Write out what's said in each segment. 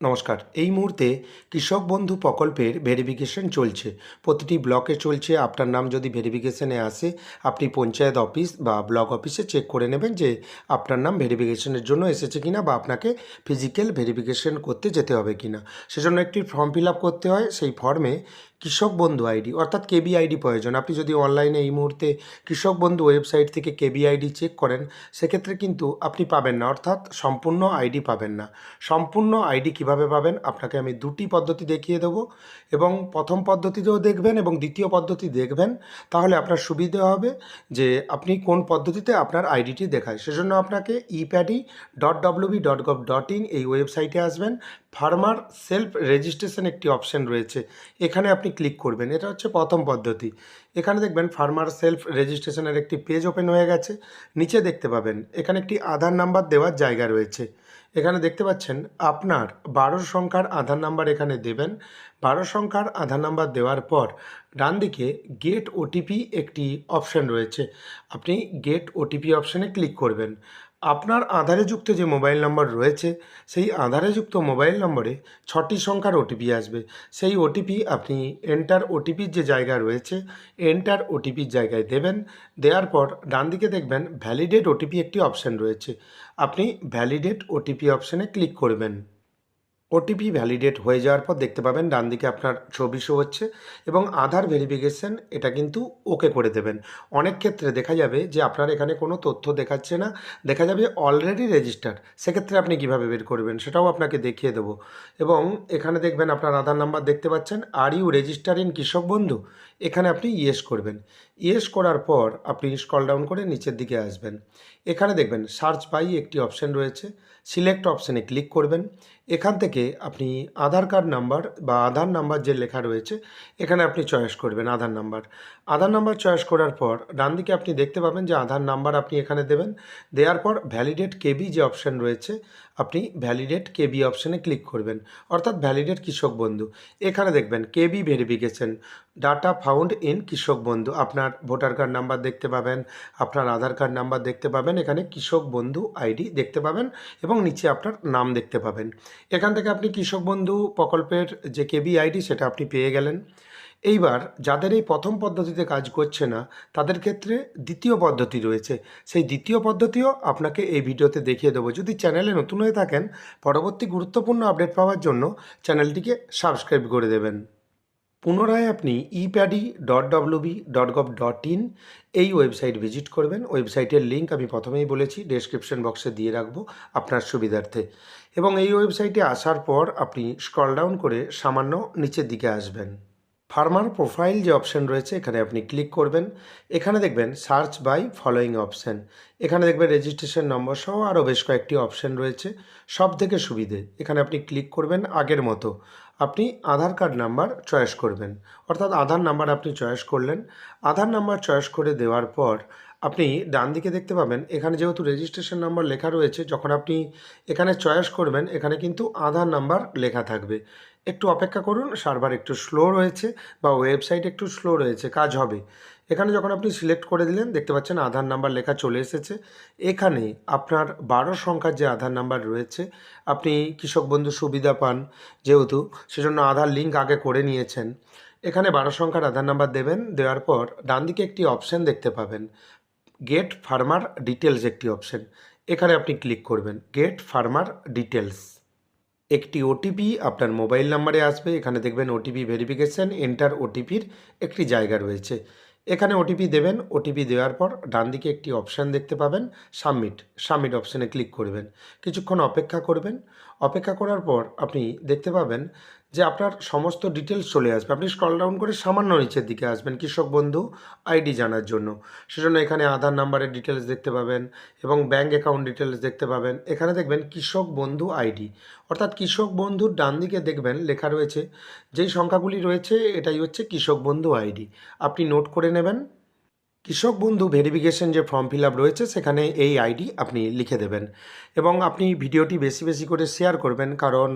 নমস্কার। এই মুহূর্তে কৃষক বন্ধু প্রকল্পের ভেরিফিকেশন চলছে। প্রতিটি ব্লকে চলছে। আপনার নাম যদি ভেরিফিকেশনে আসে, আপনি পঞ্চায়েত অফিস বা ব্লক অফিসে চেক করে নেবেন যে আপনার নাম ভেরিফিকেশনের জন্য এসেছে কিনা বা আপনাকে ফিজিক্যাল ভেরিফিকেশন করতে যেতে হবে কিনা। সেজন্য একটি ফর্ম ফিল আপ করতে হয়। সেই ফর্মে কৃষক বন্ধু আইডি অর্থাৎ কেবি আইডি প্রয়োজন। আপনি যদি অনলাইনে এই মুহূর্তে কৃষক বন্ধু ওয়েবসাইট থেকে কেবি আইডি চেক করেন, সেক্ষেত্রে কিন্তু আপনি পাবেন না, অর্থাৎ সম্পূর্ণ আইডি পাবেন না। সম্পূর্ণ আইডি কিভাবে পাবেন, আপনাকে আমি দুটি পদ্ধতি দেখিয়ে দেবো, এবং প্রথম পদ্ধতিতেও দেখবেন এবং দ্বিতীয় পদ্ধতি দেখবেন। তাহলে আপনার সুবিধা হবে যে আপনি কোন পদ্ধতিতে আপনার আইডিটি দেখায়। সেজন্য আপনাকে epaddy.wb.gov.in এই ওয়েবসাইটে আসবেন। ফার্মার সেলফ রেজিস্ট্রেশন একটি অপশন রয়েছে, এখানে আপনি ক্লিক করবেন। এটা হচ্ছে প্রথম পদ্ধতি। এখানে দেখবেন ফার্মার সেলফ রেজিস্ট্রেশনের একটি পেজ ওপেন হয়ে গেছে। নিচে দেখতে পাবেন এখানে একটি আধার নাম্বার দেওয়ার জায়গা রয়েছে। এখানে দেখতে পাচ্ছেন আপনার 12 সংখ্যার আধার নাম্বার এখানে দেবেন। 12 সংখ্যার আধার নাম্বার দেওয়ার পর ডান দিকে গেট ওটিপি একটি অপশন রয়েছে, আপনি গেট ওটিপি অপশানে ক্লিক করবেন। আপনার আধারে যুক্ত যে মোবাইল নম্বর রয়েছে, সেই আধারে যুক্ত মোবাইল নম্বরে 6টি সংখ্যার ওটিপি আসবে। সেই ওটিপি আপনি এন্টার ওটিপির যে জায়গা রয়েছে, এন্টার ওটিপির জায়গায় দেবেন। দেওয়ার পর ডান দিকে দেখবেন ভ্যালিডেট ওটিপি একটি অপশান রয়েছে, আপনি ভ্যালিডেট ওটিপি অপশানে ক্লিক করবেন। ওটিপি ভ্যালিডেট হয়ে যাওয়ার পর দেখতে পাবেন ডান দিকে আপনার ছবি শো হচ্ছে, এবং আধার ভেরিফিকেশন এটা কিন্তু ওকে করে দেবেন। অনেক ক্ষেত্রে দেখা যাবে যে আপনার এখানে কোনো তথ্য দেখাচ্ছে না, দেখা যাবে অলরেডি রেজিস্টার্ড। সেক্ষেত্রে আপনি কিভাবে বের করবেন সেটাও আপনাকে দেখিয়ে দেবো। এবং এখানে দেখবেন আপনার আধার নাম্বার দেখতে পাচ্ছেন, আর ইউ রেজিস্টার ইন কৃষক বন্ধু, এখানে আপনি ইয়েস করবেন। ইয়েস করার পর আপনি স্ক্রল ডাউন করে নিচের দিকে আসবেন। এখানে দেখবেন সার্চ বাই একটি অপশান রয়েছে, সিলেক্ট অপশানে ক্লিক করবেন। এখান থেকে আপনি আধার কার্ড নাম্বার বা আধার নাম্বার যে লেখা রয়েছে, এখানে আপনি চয়েস করবেন আধার নাম্বার। আধার নাম্বার চয়েস করার পর ডান দিকে আপনি দেখতে পাবেন যে আধার নাম্বার আপনি এখানে দেবেন। দেওয়ার পর ভ্যালিডেট কেবি যে অপশান রয়েছে, আপনি ভ্যালিডেট কেবি অপশানে ক্লিক করবেন, অর্থাৎ ভ্যালিডেট কৃষক বন্ধু। এখানে দেখবেন কেবি ভেরিফিকেশন ডাটা ফাউন্ড ইন কৃষক বন্ধু, আপনার ভোটার কার্ড নাম্বার দেখতে পাবেন, আপনার আধার কার্ড নাম্বার দেখতে পাবেন, এখানে কৃষক বন্ধু আইডি দেখতে পাবেন, এবং নিচে আপনার নাম দেখতে পাবেন। এখান থেকে আপনি কৃষক বন্ধু প্রকল্পের যে কেবি আইডি সেটা আপনি পেয়ে গেলেন। এইবার যাদের এই প্রথম পদ্ধতিতে কাজ করছে না, তাদের ক্ষেত্রে দ্বিতীয় পদ্ধতি রয়েছে। সেই দ্বিতীয় পদ্ধতিও আপনাকে এই ভিডিওতে দেখিয়ে দেবো। যদি চ্যানেলে নতুন হয়ে থাকেন, পরবর্তী গুরুত্বপূর্ণ আপডেট পাওয়ার জন্য চ্যানেলটিকে সাবস্ক্রাইব করে দেবেন। পুনরায় আপনি epaddy.wb.gov.in এই ওয়েবসাইট ভিজিট করবেন। ওয়েবসাইটের লিঙ্ক আমি প্রথমেই বলেছি, ডেসক্রিপশন বক্সে দিয়ে রাখবো আপনার সুবিধার্থে। এবং এই ওয়েবসাইটে আসার পর আপনি স্ক্রল ডাউন করে সামান্য নিচের দিকে আসবেন। ফার্মার প্রোফাইল যে অপশান রয়েছে, এখানে আপনি ক্লিক করবেন। এখানে দেখবেন সার্চ বাই ফলোয়িং অপশান, এখানে দেখবেন রেজিস্ট্রেশন নম্বর সহ আরও বেশ কয়েকটি অপশান রয়েছে। সব থেকে সুবিধে এখানে আপনি ক্লিক করবেন, আগের মতো আপনি আধার কার্ড নাম্বার চয়েস করবেন, অর্থাৎ আধার নাম্বার আপনি চয়েস করলেন। আধার নাম্বার চয়েস করে দেওয়ার পর আপনি ডান দিকে দেখতে পাবেন এখানে যেহেতু রেজিস্ট্রেশন নাম্বার লেখা রয়েছে, যখন আপনি এখানে চয়েস করবেন এখানে কিন্তু আধার নাম্বার লেখা থাকবে। একটু অপেক্ষা করুন, সার্ভার একটু স্লো রয়েছে বা ওয়েবসাইট একটু স্লো রয়েছে, কাজ হবে। এখানে যখন আপনি সিলেক্ট করে দিলেন দেখতে পাচ্ছেন আধার নাম্বার লেখা চলে এসেছে। এখানে আপনার 12 সংখ্যার যে আধার নাম্বার রয়েছে, আপনি কৃষক বন্ধু সুবিধা পান যেহেতু, সেজন্য আধার লিঙ্ক আগে করে নিয়েছেন। এখানে 12 সংখ্যার আধার নাম্বার দেবেন। দেওয়ার পর ডান দিকে একটি অপশান দেখতে পাবেন, গেট ফার্মার ডিটেলস একটি অপশান, এখানে আপনি ক্লিক করবেন। গেট ফার্মার ডিটেলস, একটি ওটিপি আপনার মোবাইল নাম্বারে আসবে। এখানে দেখবেন ওটিপি ভেরিফিকেশান এন্টার ওটিপির একটি জায়গা রয়েছে, এখানে ওটিপি দেবেন। ওটিপি দেওয়ার পর ডান দিকে একটি অপশান দেখতে পাবেন, সাবমিট। সাবমিট অপশানে ক্লিক করবেন, কিছুক্ষণ অপেক্ষা করবেন। অপেক্ষা করার পর আপনি দেখতে পাবেন যে আপনার সমস্ত ডিটেলস চলে আসবে। আপনি স্ক্রল ডাউন করে সামান্য নিচের দিকে আসবেন কৃষক বন্ধু আইডি জানার জন্য। সেজন্য এখানে আধার নাম্বারের ডিটেলস দেখতে পাবেন এবং ব্যাঙ্ক অ্যাকাউন্ট ডিটেলস দেখতে পাবেন। এখানে দেখবেন কৃষক বন্ধু আইডি, অর্থাৎ কৃষক বন্ধুর ডান দিকে দেখবেন লেখা রয়েছে, যেই সংখ্যাগুলি রয়েছে এটাই হচ্ছে কৃষক বন্ধু আইডি, আপনি নোট করে নেবেন। কৃষক বন্ধু ভেরিফিকেশন যে ফর্ম ফিল আপ রয়েছে সেখানে এই আইডি আপনি লিখে দেবেন এবং আপনি ভিডিওটি বেশি বেশি করে শেয়ার করবেন, কারণ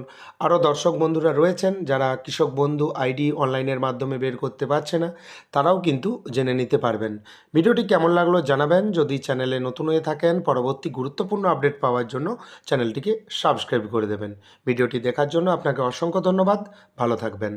আরও দর্শক বন্ধুরা রয়েছেন যারা কৃষক বন্ধু আইডি অনলাইনের মাধ্যমে বের করতে পারছে না, তারাও কিন্তু জেনে নিতে পারবেন। ভিডিওটি কেমন লাগলো জানাবেন। যদি চ্যানেলে নতুন হয়ে থাকেন, পরবর্তী গুরুত্বপূর্ণ আপডেট পাওয়ার জন্য চ্যানেলটিকে সাবস্ক্রাইব করে দেবেন। ভিডিওটি দেখার জন্য আপনাকে অসংখ্য ধন্যবাদ। ভালো থাকবেন।